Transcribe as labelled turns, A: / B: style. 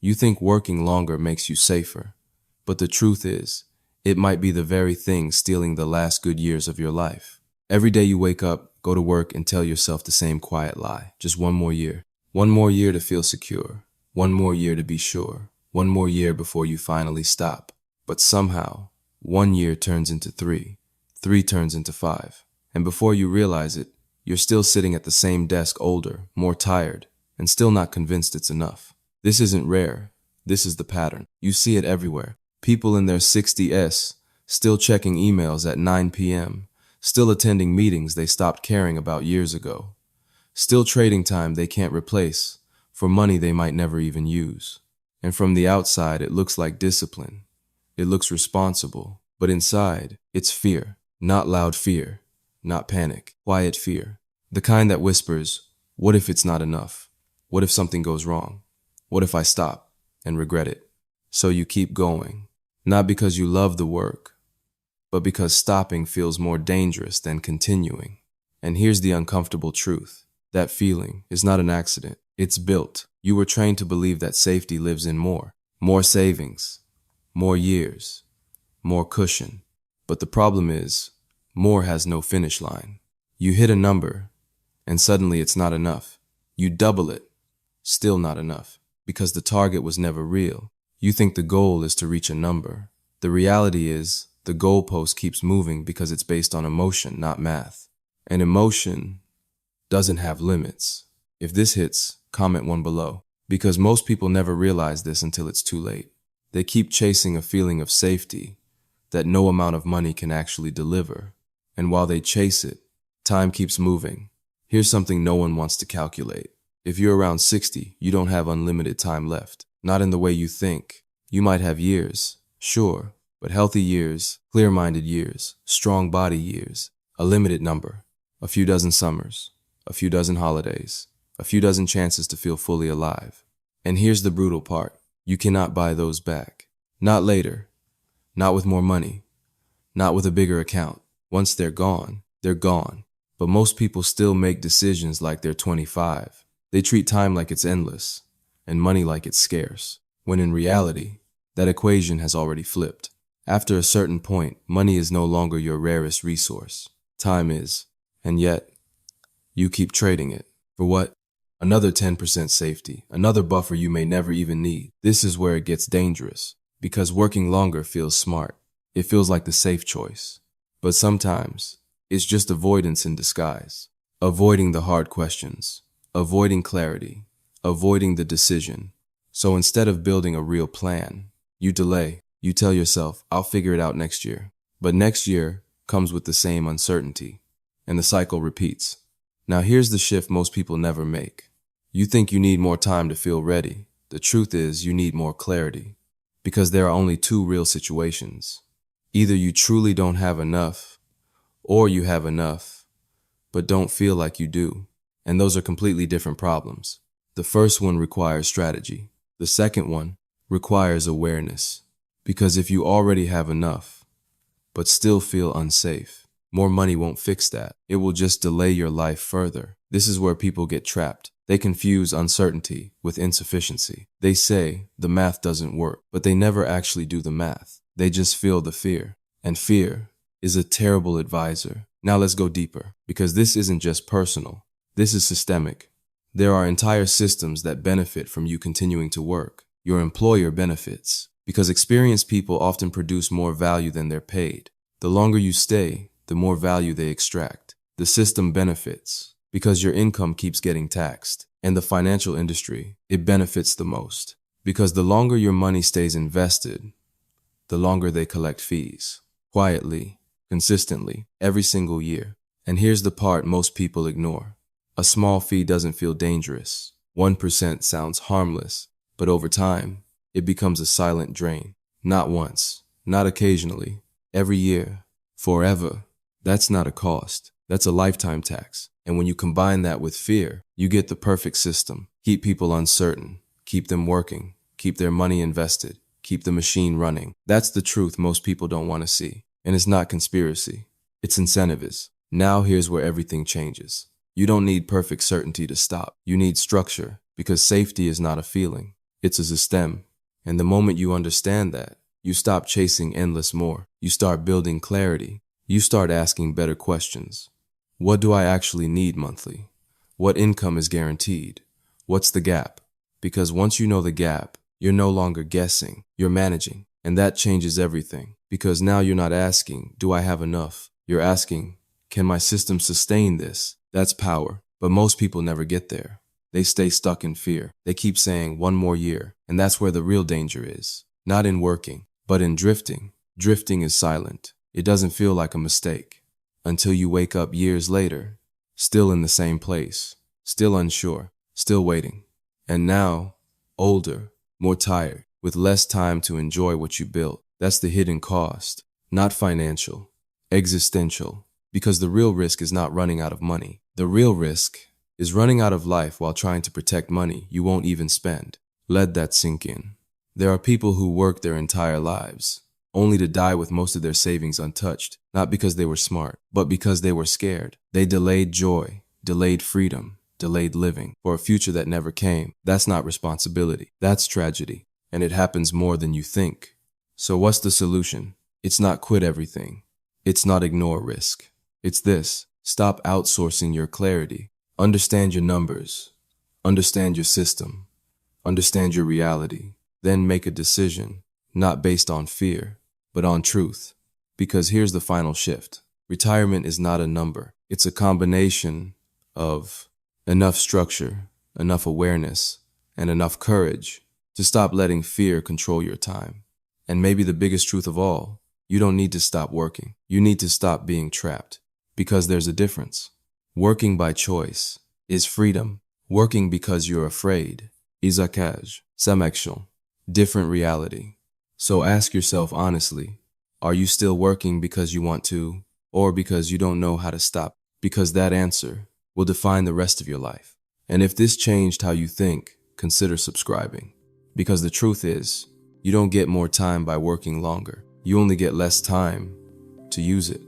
A: You think working longer makes you safer, but the truth is, it might be the very thing stealing the last good years of your life. Every day you wake up, go to work, and tell yourself the same quiet lie. Just one more year. One more year to feel secure. One more year to be sure. One more year before you finally stop. But somehow, 1 year turns into 3. 3 turns into 5. And before you realize it, you're still sitting at the same desk older, more tired, and still not convinced it's enough. This isn't rare. This is the pattern. You see it everywhere. People in their 60s, still checking emails at 9 p.m., still attending meetings they stopped caring about years ago, still trading time they can't replace for money they might never even use. And from the outside, it looks like discipline. It looks responsible. But inside, it's fear. Not loud fear, not panic, quiet fear. The kind that whispers, what if it's not enough? What if something goes wrong? What if I stop and regret it? So you keep going, not because you love the work, but because stopping feels more dangerous than continuing. And here's the uncomfortable truth. That feeling is not an accident. It's built. You were trained to believe that safety lives in more savings, more years, more cushion. But the problem is, more has no finish line. You hit a number, and suddenly it's not enough. You double it, still not enough, because the target was never real. You think the goal is to reach a number. The reality is, the goalpost keeps moving because it's based on emotion, not math. And emotion doesn't have limits. If this hits, comment 1 below. Because most people never realize this until it's too late. They keep chasing a feeling of safety that no amount of money can actually deliver. And while they chase it, time keeps moving. Here's something no one wants to calculate. If you're around 60, you don't have unlimited time left. Not in the way you think. You might have years, sure, but healthy years, clear-minded years, strong body years, a limited number, a few dozen summers, a few dozen holidays, a few dozen chances to feel fully alive. And here's the brutal part. You cannot buy those back. Not later. Not with more money. Not with a bigger account. Once they're gone, they're gone. But most people still make decisions like they're 25. They treat time like it's endless, and money like it's scarce, when in reality, that equation has already flipped. After a certain point, money is no longer your rarest resource. Time is. And yet, you keep trading it. For what? Another 10% safety, another buffer you may never even need. This is where it gets dangerous, because working longer feels smart. It feels like the safe choice. But sometimes, it's just avoidance in disguise. Avoiding the hard questions, avoiding clarity, avoiding the decision. So instead of building a real plan, you delay. You tell yourself, I'll figure it out next year. But next year comes with the same uncertainty, and the cycle repeats. Now here's the shift most people never make. You think you need more time to feel ready. The truth is you need more clarity, because there are only 2 real situations. Either you truly don't have enough, or you have enough, but don't feel like you do. And those are completely different problems. The first one requires strategy. The second one requires awareness. Because if you already have enough, but still feel unsafe, more money won't fix that. It will just delay your life further. This is where people get trapped. They confuse uncertainty with insufficiency. They say the math doesn't work, but they never actually do the math. They just feel the fear. And fear is a terrible advisor. Now let's go deeper, because this isn't just personal. This is systemic. There are entire systems that benefit from you continuing to work. Your employer benefits, because experienced people often produce more value than they're paid. The longer you stay, the more value they extract. The system benefits, because your income keeps getting taxed. And the financial industry, it benefits the most, because the longer your money stays invested, the longer they collect fees. Quietly, consistently, every single year. And here's the part most people ignore. A small fee doesn't feel dangerous. 1% sounds harmless, but over time, it becomes a silent drain. Not once, not occasionally, every year, forever. That's not a cost. That's a lifetime tax. And when you combine that with fear, you get the perfect system. Keep people uncertain, keep them working, keep their money invested, keep the machine running. That's the truth most people don't want to see. And it's not conspiracy. It's incentives. Now here's where everything changes. You don't need perfect certainty to stop. You need structure, because safety is not a feeling. It's a system. And the moment you understand that, you stop chasing endless more. You start building clarity. You start asking better questions. What do I actually need monthly? What income is guaranteed? What's the gap? Because once you know the gap, you're no longer guessing, you're managing. And that changes everything. Because now you're not asking, do I have enough? You're asking, can my system sustain this? That's power. But most people never get there. They stay stuck in fear. They keep saying one more year. And that's where the real danger is. Not in working, but in drifting. Drifting is silent. It doesn't feel like a mistake. Until you wake up years later, still in the same place, still unsure, still waiting. And now, older, more tired, with less time to enjoy what you built. That's the hidden cost. Not financial, existential. Because the real risk is not running out of money. The real risk is running out of life while trying to protect money you won't even spend. Let that sink in. There are people who work their entire lives, only to die with most of their savings untouched, not because they were smart, but because they were scared. They delayed joy, delayed freedom, delayed living for a future that never came. That's not responsibility. That's tragedy. And it happens more than you think. So what's the solution? It's not quit everything. It's not ignore risk. It's this. Stop outsourcing your clarity. Understand your numbers. Understand your system. Understand your reality. Then make a decision, not based on fear, but on truth. Because here's the final shift. Retirement is not a number. It's a combination of enough structure, enough awareness, and enough courage to stop letting fear control your time. And maybe the biggest truth of all, you don't need to stop working. You need to stop being trapped. Because there's a difference. Working by choice is freedom. Working because you're afraid is zakaj, samekshon, different reality. So ask yourself honestly, are you still working because you want to, or because you don't know how to stop? Because that answer will define the rest of your life. And if this changed how you think, consider subscribing. Because the truth is, you don't get more time by working longer. You only get less time to use it.